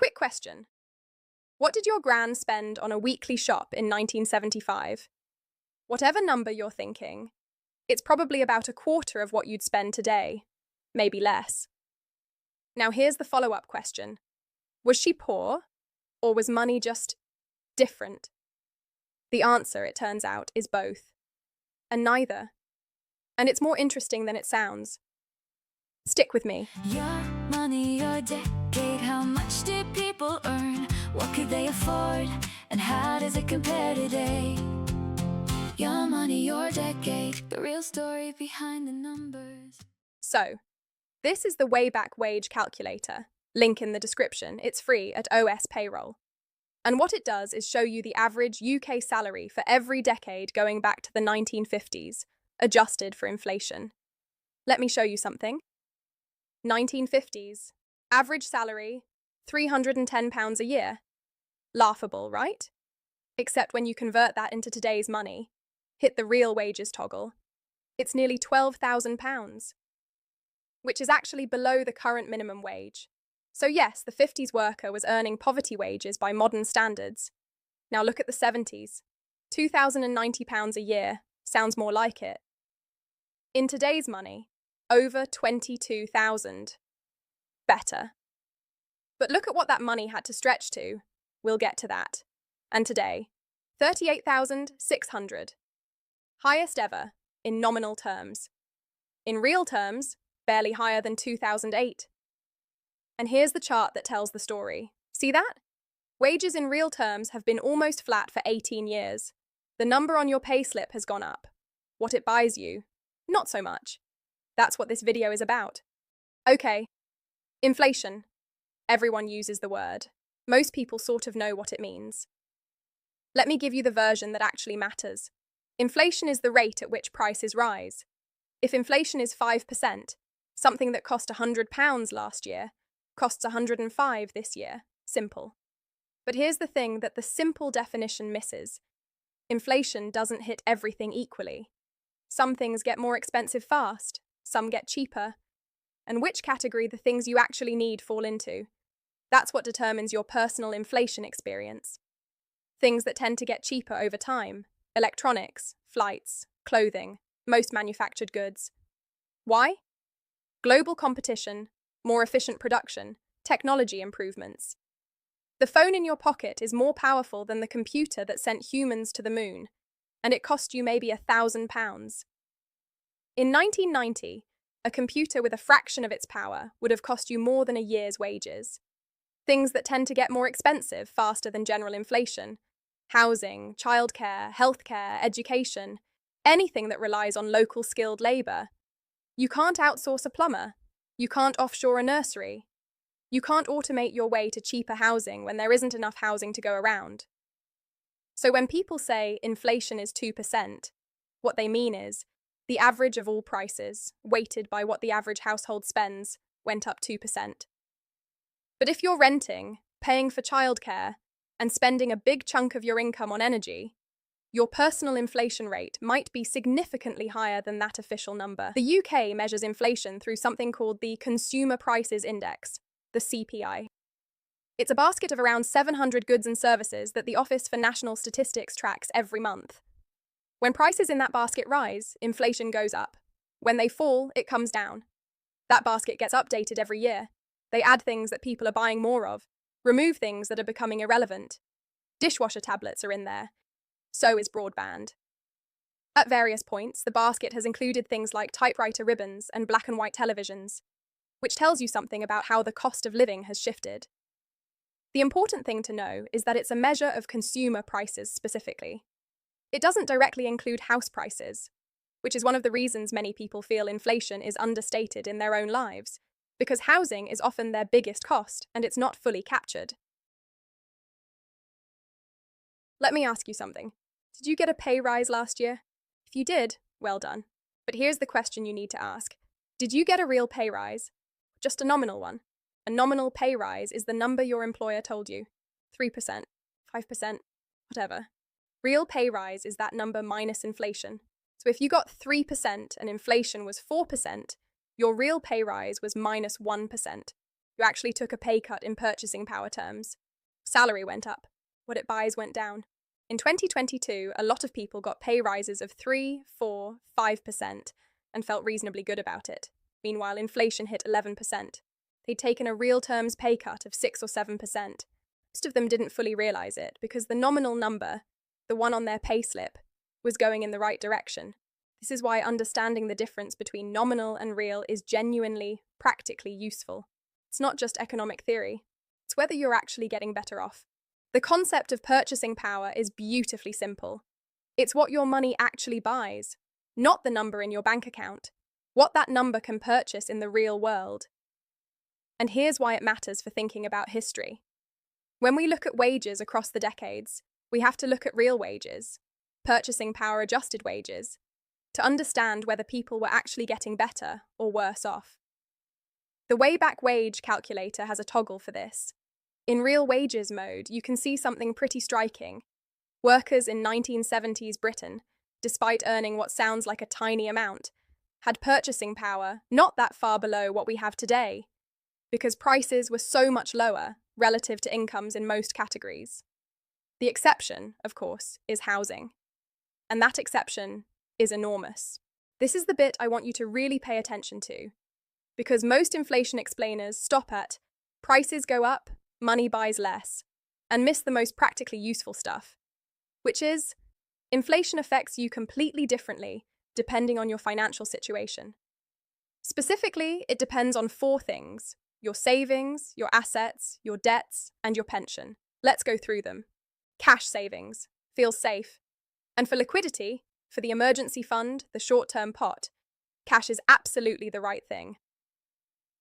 Quick question. What did your gran spend on a weekly shop in 1975? Whatever number you're thinking, it's probably about a quarter of what you'd spend today, maybe less. Now here's the follow-up question. Was she poor, or was money just different? The answer, it turns out, is both. And neither. And it's more interesting than it sounds. Stick with me. Your money, your decade, how much did people earn? What could they afford? And how does it compare today? Your money, your decade, the real story behind the numbers. So, this is the Wayback Wage Calculator. Link in the description. It's free at OS Payroll. And what it does is show you the average UK salary for every decade going back to the 1950s, adjusted for inflation. Let me show you something. 1950s. Average salary, £310 a year. Laughable, right? Except when you convert that into today's money, hit the real wages toggle, it's nearly £12,000, which is actually below the current minimum wage. So yes, the 50s worker was earning poverty wages by modern standards. Now look at the 70s. £2,090 a year sounds more like it. In today's money, over 22,000. Better. But look at what that money had to stretch to. We'll get to that. And today, 38,600. Highest ever, in nominal terms. In real terms, barely higher than 2008. And here's the chart that tells the story. See that? Wages in real terms have been almost flat for 18 years. The number on your payslip has gone up. What it buys you, not so much. That's what this video is about. Okay, inflation. Everyone uses the word. Most people sort of know what it means. Let me give you the version that actually matters. Inflation is the rate at which prices rise. If inflation is 5%, something that cost £100 last year costs 105 this year. Simple. But here's the thing that the simple definition misses. Inflation doesn't hit everything equally. Some things get more expensive fast, some get cheaper. And which category the things you actually need fall into. That's what determines your personal inflation experience. Things that tend to get cheaper over time. Electronics, flights, clothing, most manufactured goods. Why? Global competition, more efficient production, technology improvements. The phone in your pocket is more powerful than the computer that sent humans to the moon, and it cost you maybe £1,000. In 1990, a computer with a fraction of its power would have cost you more than a year's wages. Things that tend to get more expensive faster than general inflation. Housing, childcare, healthcare, education, anything that relies on local skilled labour. You can't outsource a plumber. You can't offshore a nursery. You can't automate your way to cheaper housing when there isn't enough housing to go around. So when people say inflation is 2%, what they mean is the average of all prices, weighted by what the average household spends, went up 2%. But if you're renting, paying for childcare, and spending a big chunk of your income on energy, your personal inflation rate might be significantly higher than that official number. The UK measures inflation through something called the Consumer Prices Index, the CPI. It's a basket of around 700 goods and services that the Office for National Statistics tracks every month. When prices in that basket rise, inflation goes up. When they fall, it comes down. That basket gets updated every year. They add things that people are buying more of, remove things that are becoming irrelevant. Dishwasher tablets are in there. So is broadband. At various points, the basket has included things like typewriter ribbons and black and white televisions, which tells you something about how the cost of living has shifted. The important thing to know is that it's a measure of consumer prices specifically. It doesn't directly include house prices, which is one of the reasons many people feel inflation is understated in their own lives, because housing is often their biggest cost and it's not fully captured. Let me ask you something. Did you get a pay rise last year? If you did, well done. But here's the question you need to ask. Did you get a real pay rise? Just a nominal one. A nominal pay rise is the number your employer told you. 3%, 5%, whatever. Real pay rise is that number minus inflation. So if you got 3% and inflation was 4%, your real pay rise was minus 1%. who actually took a pay cut in purchasing power terms. Salary went up. What it buys went down. In 2022, a lot of people got pay rises of 3, 4, 5% and felt reasonably good about it. Meanwhile, inflation hit 11%. They'd taken a real terms pay cut of 6 or 7%. Most of them didn't fully realize it because the nominal number, the one on their payslip, was going in the right direction. This is why understanding the difference between nominal and real is genuinely, practically useful. It's not just economic theory. It's whether you're actually getting better off. The concept of purchasing power is beautifully simple. It's what your money actually buys, not the number in your bank account, what that number can purchase in the real world. And here's why it matters for thinking about history. When we look at wages across the decades, we have to look at real wages, purchasing power adjusted wages, to understand whether people were actually getting better or worse off. The Wayback Wage calculator has a toggle for this. In real wages mode, you can see something pretty striking. Workers in 1970s Britain, despite earning what sounds like a tiny amount, had purchasing power not that far below what we have today, because prices were so much lower relative to incomes in most categories. The exception, of course, is housing. And that exception is enormous. This is the bit I want you to really pay attention to, because most inflation explainers stop at prices go up, money buys less, and miss the most practically useful stuff, which is inflation affects you completely differently depending on your financial situation. Specifically, it depends on 4 things: your savings, your assets, your debts, and your pension. Let's go through them. Cash savings feels safe. And for liquidity, for the emergency fund, the short-term pot, cash is absolutely the right thing.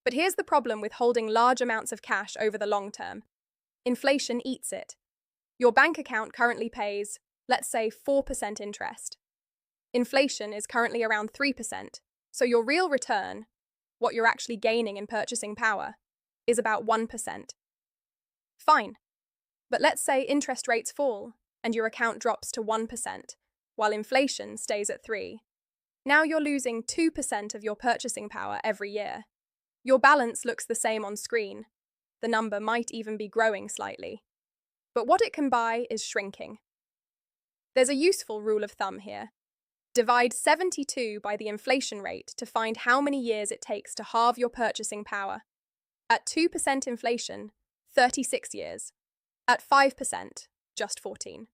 But here's the problem with holding large amounts of cash over the long term. Inflation eats it. Your bank account currently pays, let's say, 4% interest. Inflation is currently around 3%, so your real return, what you're actually gaining in purchasing power, is about 1%. Fine. But let's say interest rates fall and your account drops to 1%, while inflation stays at 3%. Now you're losing 2% of your purchasing power every year. Your balance looks the same on screen. The number might even be growing slightly. But what it can buy is shrinking. There's a useful rule of thumb here. Divide 72 by the inflation rate to find how many years it takes to halve your purchasing power. At 2% inflation, 36 years. At 5%, just 14.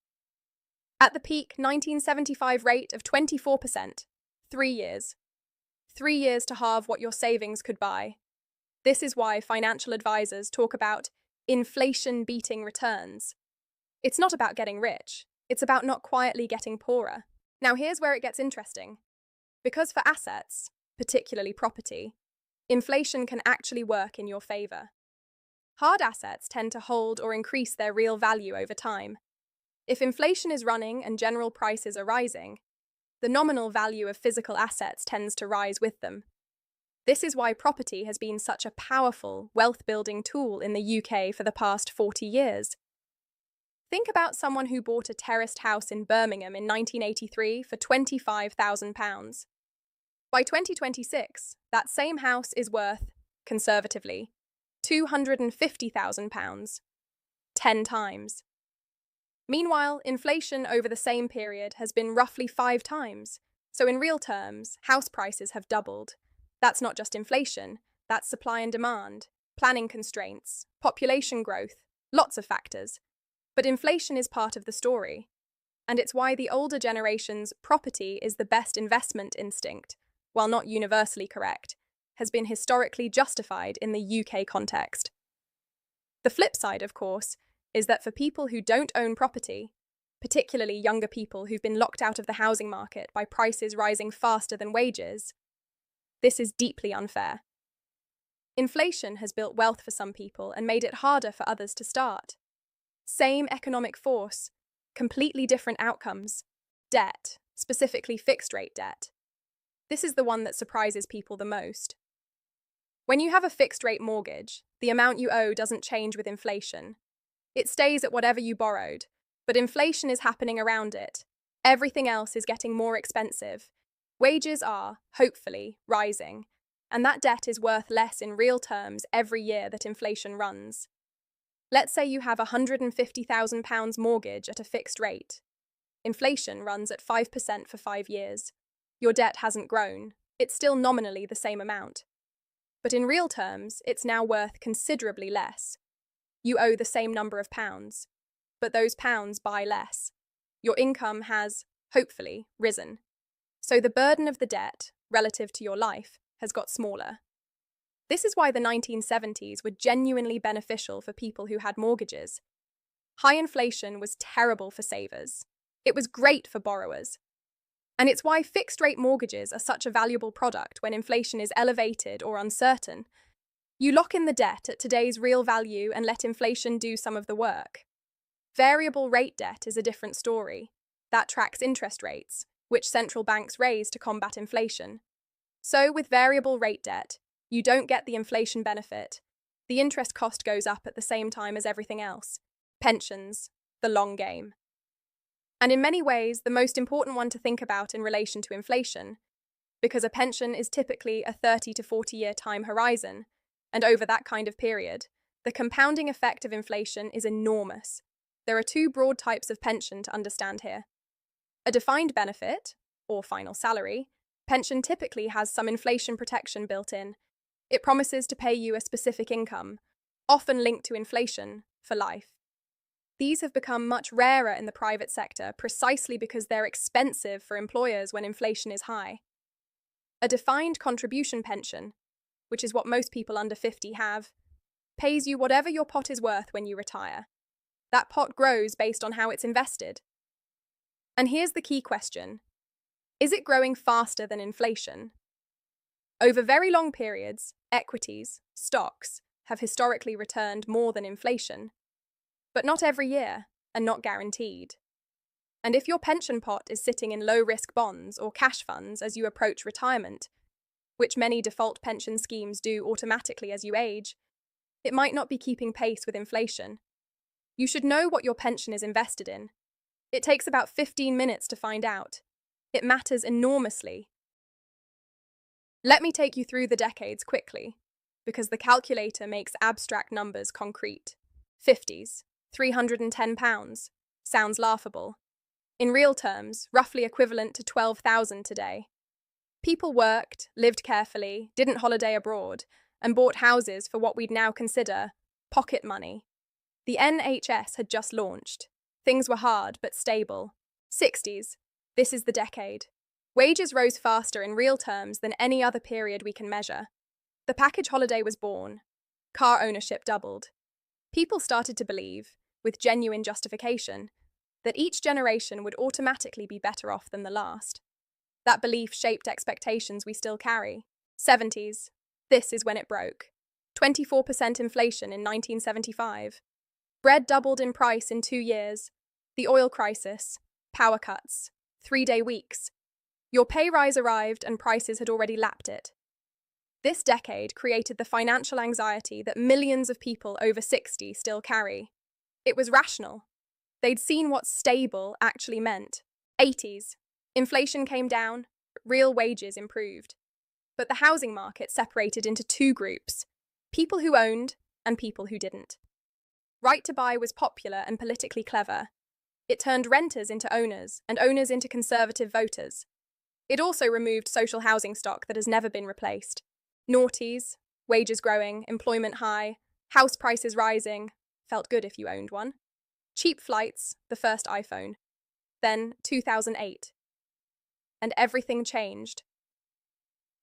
At the peak 1975 rate of 24%, 3 years. 3 years to halve what your savings could buy. This is why financial advisors talk about inflation-beating returns. It's not about getting rich. It's about not quietly getting poorer. Now here's where it gets interesting. Because for assets, particularly property, inflation can actually work in your favor. Hard assets tend to hold or increase their real value over time. If inflation is running and general prices are rising, the nominal value of physical assets tends to rise with them. This is why property has been such a powerful wealth-building tool in the UK for the past 40 years. Think about someone who bought a terraced house in Birmingham in 1983 for £25,000. By 2026, that same house is worth, conservatively, £250,000, 10 times. Meanwhile, inflation over the same period has been roughly 5 times, so in real terms, house prices have doubled. That's not just inflation, that's supply and demand, planning constraints, population growth, lots of factors. But inflation is part of the story, and it's why the older generation's property is the best investment instinct, while not universally correct, has been historically justified in the UK context. The flip side, of course, is that for people who don't own property, particularly younger people who've been locked out of the housing market by prices rising faster than wages, this is deeply unfair. Inflation has built wealth for some people and made it harder for others to start. Same economic force, completely different outcomes. Debt, specifically fixed-rate debt. This is the one that surprises people the most. When you have a fixed-rate mortgage, the amount you owe doesn't change with inflation. It stays at whatever you borrowed, but inflation is happening around it. Everything else is getting more expensive. Wages are, hopefully, rising, and that debt is worth less in real terms every year that inflation runs. Let's say you have a £150,000 mortgage at a fixed rate. Inflation runs at 5% for 5 years. Your debt hasn't grown. It's still nominally the same amount. But in real terms, it's now worth considerably less. You owe the same number of pounds, but those pounds buy less. Your income has, hopefully, risen. So the burden of the debt, relative to your life, has got smaller. This is why the 1970s were genuinely beneficial for people who had mortgages. High inflation was terrible for savers. It was great for borrowers. And it's why fixed-rate mortgages are such a valuable product when inflation is elevated or uncertain. You lock in the debt at today's real value and let inflation do some of the work. Variable rate debt is a different story. That tracks interest rates, which central banks raise to combat inflation. So with variable rate debt, you don't get the inflation benefit. The interest cost goes up at the same time as everything else. Pensions, the long game. And in many ways, the most important one to think about in relation to inflation, because a pension is typically a 30 to 40-year time horizon, and over that kind of period, the compounding effect of inflation is enormous. There are two broad types of pension to understand here. A defined benefit, or final salary, pension typically has some inflation protection built in. It promises to pay you a specific income, often linked to inflation, for life. These have become much rarer in the private sector precisely because they're expensive for employers when inflation is high. A defined contribution pension, which is what most people under 50 have, pays you whatever your pot is worth when you retire. That pot grows based on how it's invested. And here's the key question. Is it growing faster than inflation? Over very long periods, equities, stocks, have historically returned more than inflation. But not every year, and not guaranteed. And if your pension pot is sitting in low-risk bonds or cash funds as you approach retirement, which many default pension schemes do automatically as you age, it might not be keeping pace with inflation. You should know what your pension is invested in. It takes about 15 minutes to find out. It matters enormously. Let me take you through the decades quickly, because the calculator makes abstract numbers concrete. 50s. £310. Sounds laughable. In real terms, roughly equivalent to 12,000 today. People worked, lived carefully, didn't holiday abroad, and bought houses for what we'd now consider pocket money. The NHS had just launched. Things were hard but stable. 60s. This is the decade. Wages rose faster in real terms than any other period we can measure. The package holiday was born. Car ownership doubled. People started to believe, with genuine justification, that each generation would automatically be better off than the last. That belief shaped expectations we still carry. 70s. This is when it broke. 24% inflation in 1975. Bread doubled in price in 2 years. The oil crisis. Power cuts. 3-day weeks. Your pay rise arrived and prices had already lapped it. This decade created the financial anxiety that millions of people over 60 still carry. It was rational. They'd seen what stable actually meant. 80s. Inflation came down, real wages improved. But the housing market separated into two groups, people who owned and people who didn't. Right to buy was popular and politically clever. It turned renters into owners and owners into conservative voters. It also removed social housing stock that has never been replaced. Noughties, wages growing, employment high, house prices rising. Felt good if you owned one. Cheap flights, the first iPhone. Then 2008. And everything changed.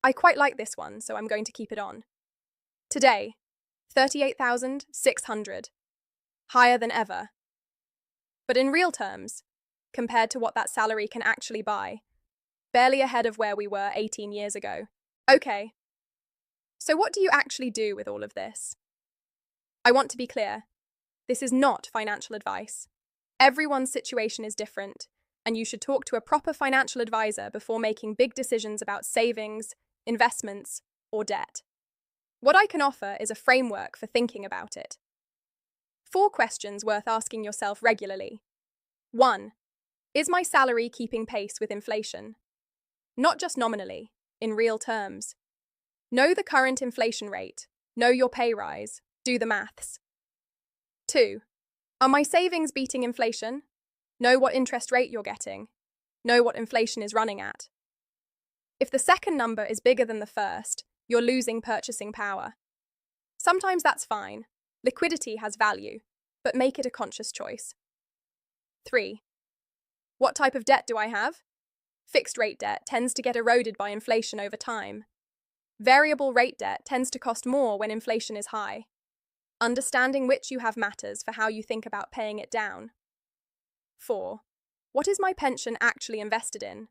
I quite like this one, so I'm going to keep it on. Today, 38,600. Higher than ever. But in real terms, compared to what that salary can actually buy, barely ahead of where we were 18 years ago. Okay. So what do you actually do with all of this? I want to be clear. This is not financial advice. Everyone's situation is different, and you should talk to a proper financial advisor before making big decisions about savings, investments, or debt. What I can offer is a framework for thinking about it. 4 questions worth asking yourself regularly. 1. Is my salary keeping pace with inflation? Not just nominally, in real terms. Know the current inflation rate. Know your pay rise. Do the maths. 2. Are my savings beating inflation? Know what interest rate you're getting. Know what inflation is running at. If the second number is bigger than the first, you're losing purchasing power. Sometimes that's fine. Liquidity has value, but make it a conscious choice. 3. What type of debt do I have? Fixed rate debt tends to get eroded by inflation over time. Variable rate debt tends to cost more when inflation is high. Understanding which you have matters for how you think about paying it down. 4. What is my pension actually invested in?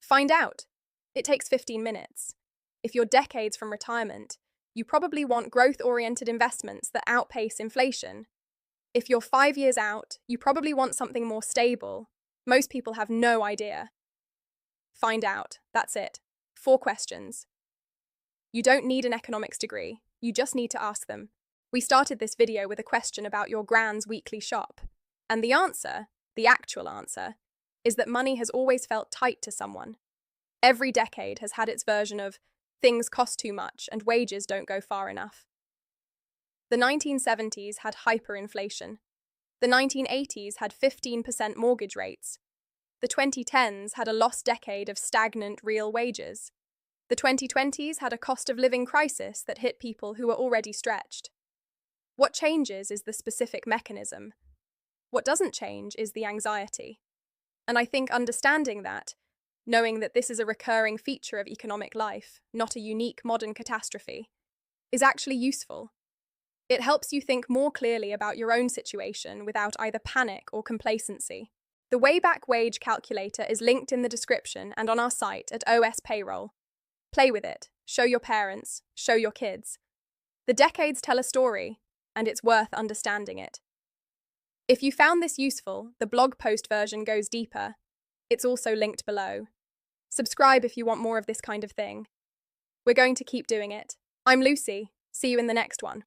Find out. It takes 15 minutes. If you're decades from retirement, you probably want growth-oriented investments that outpace inflation. If you're 5 years out, you probably want something more stable. Most people have no idea. Find out. That's it. 4 questions. You don't need an economics degree. You just need to ask them. We started this video with a question about your gran's weekly shop. And the answer, the actual answer, is that money has always felt tight to someone. Every decade has had its version of things cost too much and wages don't go far enough. The 1970s had hyperinflation. The 1980s had 15% mortgage rates. The 2010s had a lost decade of stagnant real wages. The 2020s had a cost of living crisis that hit people who were already stretched. What changes is the specific mechanism. What doesn't change is the anxiety. And I think understanding that, knowing that this is a recurring feature of economic life, not a unique modern catastrophe, is actually useful. It helps you think more clearly about your own situation without either panic or complacency. The Wayback Wage calculator is linked in the description and on our site at OS Payroll. Play with it, show your parents, show your kids. The decades tell a story, and it's worth understanding it. If you found this useful, the blog post version goes deeper. It's also linked below. Subscribe if you want more of this kind of thing. We're going to keep doing it. I'm Lucy. See you in the next one.